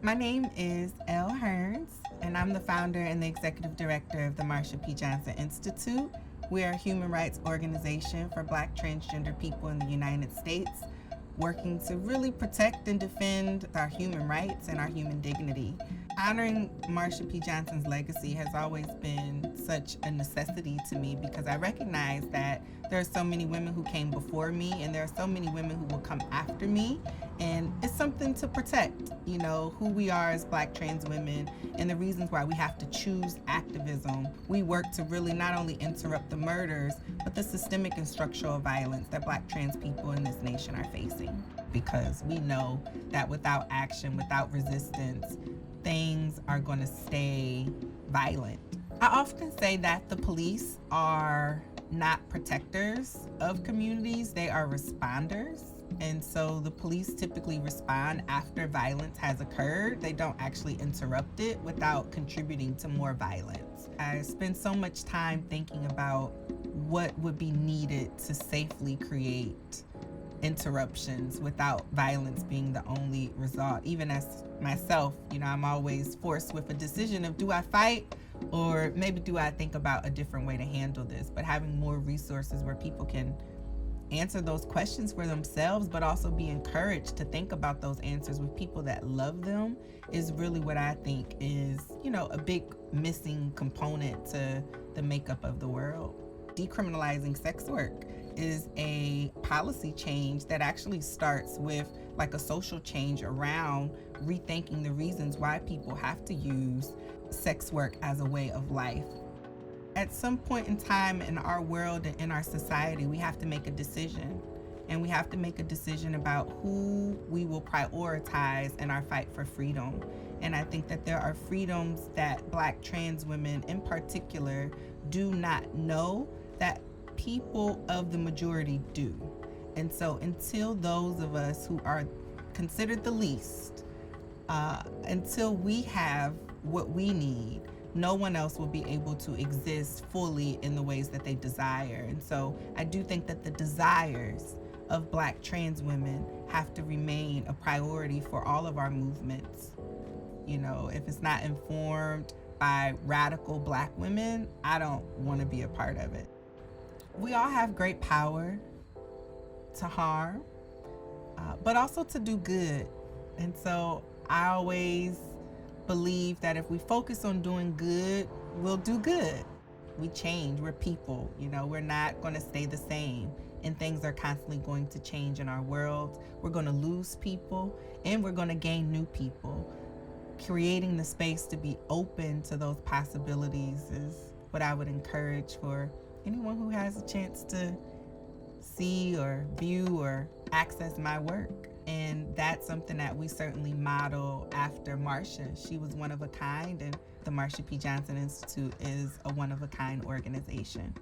My name is Elle Hearns, and I'm the founder and the executive director of the Marsha P Institute. We are a human rights organization for Black transgender people in the United States, working to really protect and defend our human rights and our human dignity. Honoring Marsha P. Johnson's legacy has always been such a necessity to me because I recognize that there are so many women who came before me and there are so many women who will come after me, and it's something to protect, who we are as Black trans women and the reasons why we have to choose activism. We work to really not only interrupt the murders, but the systemic and structural violence that Black trans people in this nation are facing, because we know that without action, without resistance, things are going to stay violent. I often say that the police are not protectors of communities, they are responders. And so the police typically respond after violence has occurred. They don't actually interrupt it without contributing to more violence. I spend so much time thinking about what would be needed to safely create interruptions without violence being the only result. Even as myself, I'm always forced with a decision of, do I fight, or maybe do I think about a different way to handle this? But having more resources where people can answer those questions for themselves, but also be encouraged to think about those answers with people that love them, is really what I think is, a big missing component to the makeup of the world. Decriminalizing sex work is a policy change that actually starts with like a social change around rethinking the reasons why people have to use sex work as a way of life. At some point in time in our world and in our society, we have to make a decision. And we have to make a decision about who we will prioritize in our fight for freedom. And I think that there are freedoms that Black trans women in particular do not know that people of the majority do. And so until those of us who are considered the least, until we have what we need, no one else will be able to exist fully in the ways that they desire. And so I do think that the desires of Black trans women have to remain a priority for all of our movements. If it's not informed by radical Black women, I don't want to be a part of it. We all have great power to harm, but also to do good. And so I always believe that if we focus on doing good, we'll do good. We change, we're people, we're not going to stay the same, and things are constantly going to change in our world. We're going to lose people and we're going to gain new people. Creating the space to be open to those possibilities is what I would encourage for anyone who has a chance to see or view or access my work. And that's something that we certainly model after Marsha. She was one of a kind, and the Marsha P. Johnson Institute is a one of a kind organization.